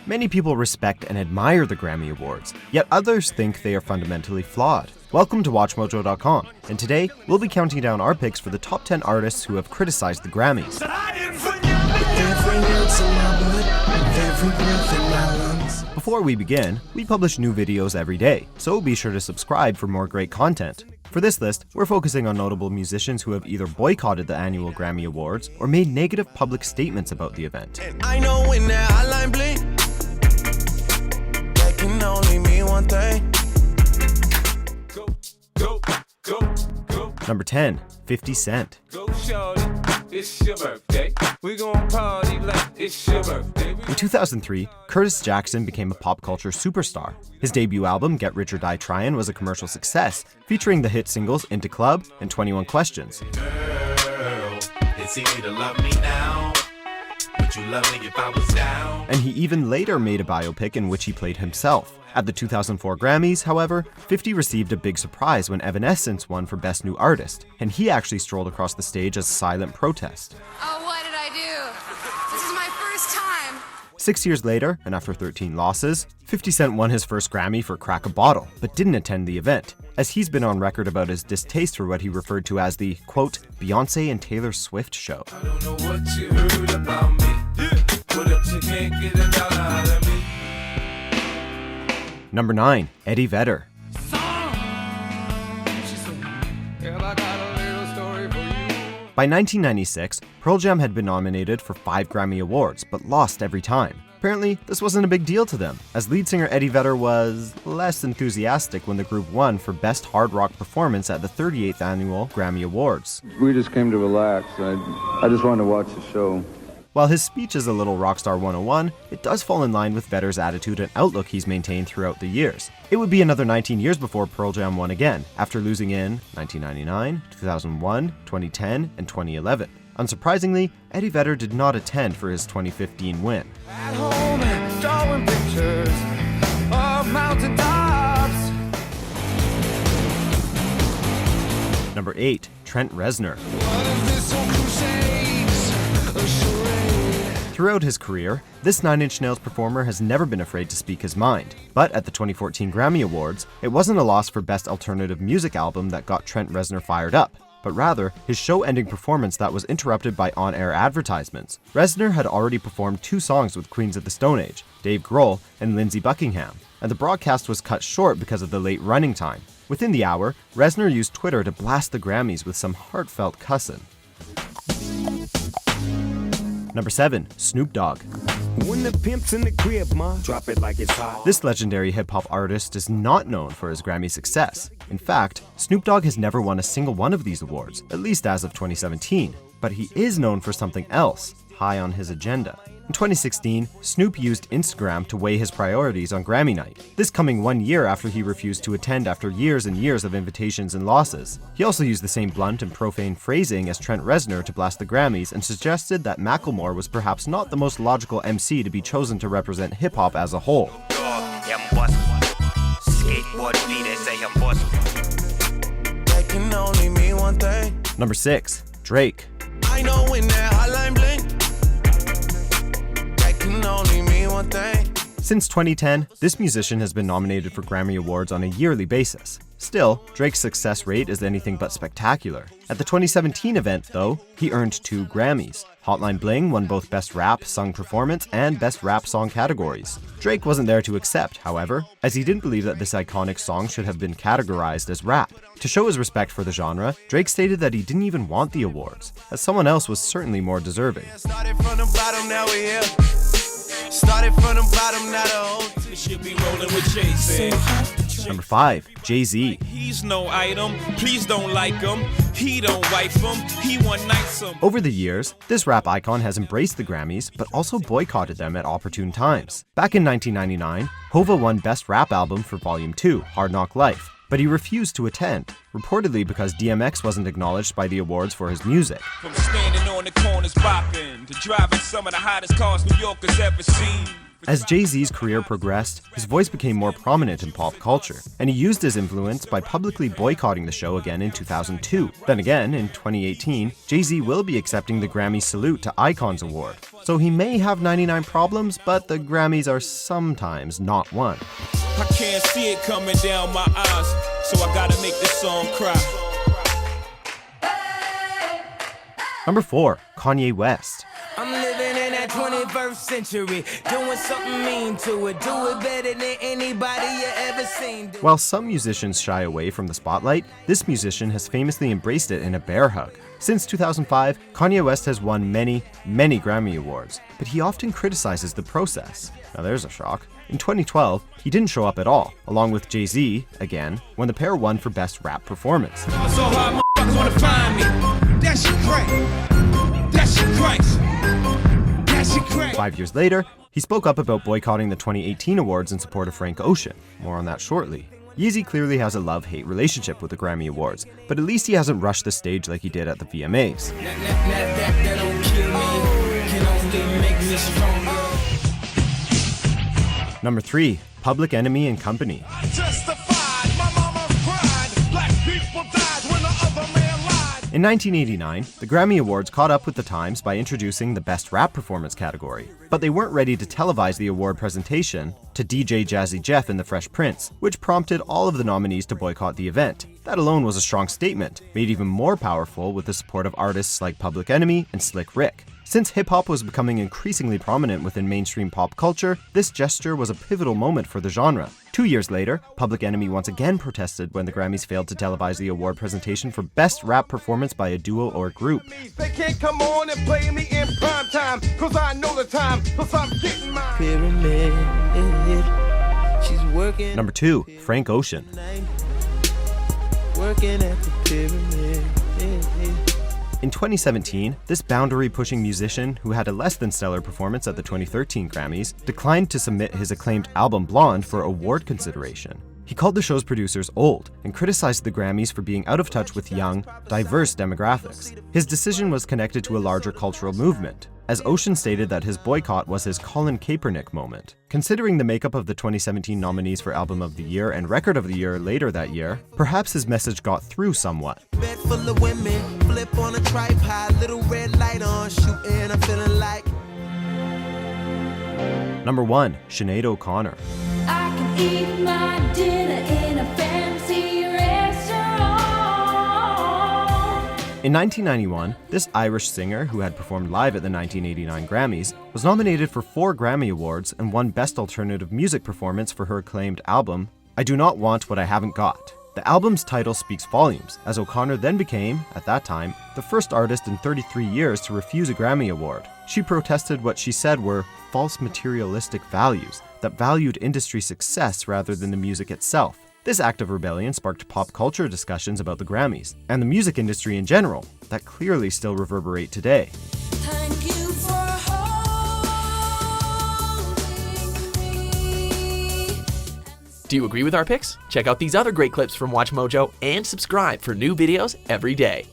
Many people respect and admire the Grammy Awards, yet others think they are fundamentally flawed. Welcome to WatchMojo.com, and today we'll be counting down our picks for the top 10 artists who have criticized the Grammys. Before we begin, we publish new videos every day, so be sure to subscribe for more great content. For this list, we're focusing on notable musicians who have either boycotted the annual Grammy Awards or made negative public statements about the event. I know when that hotline blink, that can only mean one thing. Go. Number 10, 50 Cent. Go shorty, it's your birthday. We gon' party like it's your birthday. In 2003, Curtis Jackson became a pop culture superstar. His debut album, Get Rich or Die Tryin', was a commercial success, featuring the hit singles Into Club and 21 Questions. Girl, it's easy to love me now, but you love me if I was down. And he even later made a biopic in which he played himself. At the 2004 Grammys, however, 50 received a big surprise when Evanescence won for Best New Artist, and he actually strolled across the stage as a silent protest. Oh, what did I do? This is my first time. 6 years later, and after 13 losses, 50 Cent won his first Grammy for Crack a Bottle, but didn't attend the event, as he's been on record about his distaste for what he referred to as the, quote, Beyonce and Taylor Swift show. I don't know what you heard about me, but if you can't get a dollar out of me. Number 9, Eddie Vedder. By 1996, Pearl Jam had been nominated for 5 Grammy Awards, but lost every time. Apparently, this wasn't a big deal to them, as lead singer Eddie Vedder was less enthusiastic when the group won for Best Hard Rock Performance at the 38th Annual Grammy Awards. We just came to relax. I just wanted to watch the show. While his speech is a little Rockstar 101, it does fall in line with Vedder's attitude and outlook he's maintained throughout the years. It would be another 19 years before Pearl Jam won again, after losing in 1999, 2001, 2010, and 2011. Unsurprisingly, Eddie Vedder did not attend for his 2015 win. At home and drawing pictures of mountain tops. Number 8, Trent Reznor. What if this whole crusade's a charade? Throughout his career, this Nine Inch Nails performer has never been afraid to speak his mind. But at the 2014 Grammy Awards, it wasn't a loss for Best Alternative Music Album that got Trent Reznor fired up, but rather his show-ending performance that was interrupted by on-air advertisements. Reznor had already performed 2 songs with Queens of the Stone Age, Dave Grohl and Lindsey Buckingham, and the broadcast was cut short because of the late running time. Within the hour, Reznor used Twitter to blast the Grammys with some heartfelt cussin'. Number 7, Snoop Dogg. When the pimp's in the crib, ma, drop it like it's hot. This legendary hip-hop artist is not known for his Grammy success. In fact, Snoop Dogg has never won a single one of these awards, at least as of 2017. But he is known for something else, high on his agenda. In 2016, Snoop used Instagram to weigh his priorities on Grammy night, this coming 1 year after he refused to attend after years and years of invitations and losses. He also used the same blunt and profane phrasing as Trent Reznor to blast the Grammys and suggested that Macklemore was perhaps not the most logical MC to be chosen to represent hip-hop as a whole. That can only mean one thing. Number 6, Drake. I know when that hotline blink, that can only mean one thing. Since 2010, this musician has been nominated for Grammy Awards on a yearly basis. Still, Drake's success rate is anything but spectacular. At the 2017 event, though, he earned 2 Grammys. Hotline Bling won both Best Rap, Sung Performance, and Best Rap Song categories. Drake wasn't there to accept, however, as he didn't believe that this iconic song should have been categorized as rap. To show his respect for the genre, Drake stated that he didn't even want the awards, as someone else was certainly more deserving. Started from the bottom, now we're here. Started from the bottom, now the whole Should be rolling with Jason. Number 5, Jay-Z. He's no item. Please don't like him. He don't wife him. He one night some. Over the years, this rap icon has embraced the Grammys, but also boycotted them at opportune times. Back in 1999, Hova won Best Rap Album for Volume 2, Hard Knock Life, but he refused to attend, reportedly because DMX wasn't acknowledged by the awards for his music. From standing on the corners bopping to driving some of the hottest cars New Yorkers ever seen. As Jay-Z's career progressed, his voice became more prominent in pop culture, and he used his influence by publicly boycotting the show again in 2002. Then again, in 2018, Jay-Z will be accepting the Grammy Salute to Icons Award. So he may have 99 problems, but the Grammys are sometimes not one. I can't see it coming down my eyes, so I gotta make this song cry. Number 4, Kanye West. I'm living in that 21st century, doing something mean to it, do it better than anybody you ever seen. While some musicians shy away from the spotlight, this musician has famously embraced it in a bear hug. Since 2005, Kanye West has won many Grammy Awards, but he often criticizes the process. Now there's a shock. In 2012, he didn't show up at all, along with Jay-Z, again, when the pair won for Best Rap Performance. So hard motherfuckers wanna find me. That shit crack. That shit cracks. That shit crack. 5 years later, he spoke up about boycotting the 2018 awards in support of Frank Ocean. More on that shortly. Yeezy clearly has a love-hate relationship with the Grammy Awards, but at least he hasn't rushed the stage like he did at the VMAs. That don't kill me, can only make me stronger. Number 3, Public Enemy and Company. In 1989, the Grammy Awards caught up with the times by introducing the Best Rap Performance category, but they weren't ready to televise the award presentation to DJ Jazzy Jeff and the Fresh Prince, which prompted all of the nominees to boycott the event. That alone was a strong statement, made even more powerful with the support of artists like Public Enemy and Slick Rick. Since hip-hop was becoming increasingly prominent within mainstream pop culture, this gesture was a pivotal moment for the genre. 2 years later, Public Enemy once again protested when the Grammys failed to televise the award presentation for Best Rap Performance by a Duo or Group. They can't come on and play me in prime time, cause I know the time, cause I'm getting mine. Pyramid, she's working. Number 2, Frank Ocean. Working at the pyramid. In 2017, this boundary-pushing musician, who had a less than stellar performance at the 2013 Grammys, declined to submit his acclaimed album Blonde for award consideration. He called the show's producers old and criticized the Grammys for being out of touch with young, diverse demographics. His decision was connected to a larger cultural movement, as Ocean stated that his boycott was his Colin Kaepernick moment. Considering the makeup of the 2017 nominees for Album of the Year and Record of the Year later that year, perhaps his message got through somewhat. Bed full of women, flip on a tripod, little red light on, shooting, I'm feeling like. Number 1, Sinead O'Connor. I can eat my dinner in a fancy restaurant. In 1991, this Irish singer, who had performed live at the 1989 Grammys, was nominated for 4 Grammy Awards and won Best Alternative Music Performance for her acclaimed album, I Do Not Want What I Haven't Got. The album's title speaks volumes, as O'Connor then became, at that time, the first artist in 33 years to refuse a Grammy Award. She protested what she said were false materialistic values that valued industry success rather than the music itself. This act of rebellion sparked pop culture discussions about the Grammys, and the music industry in general, that clearly still reverberate today. Thank you for holding me. Do you agree with our picks? Check out these other great clips from WatchMojo and subscribe for new videos every day.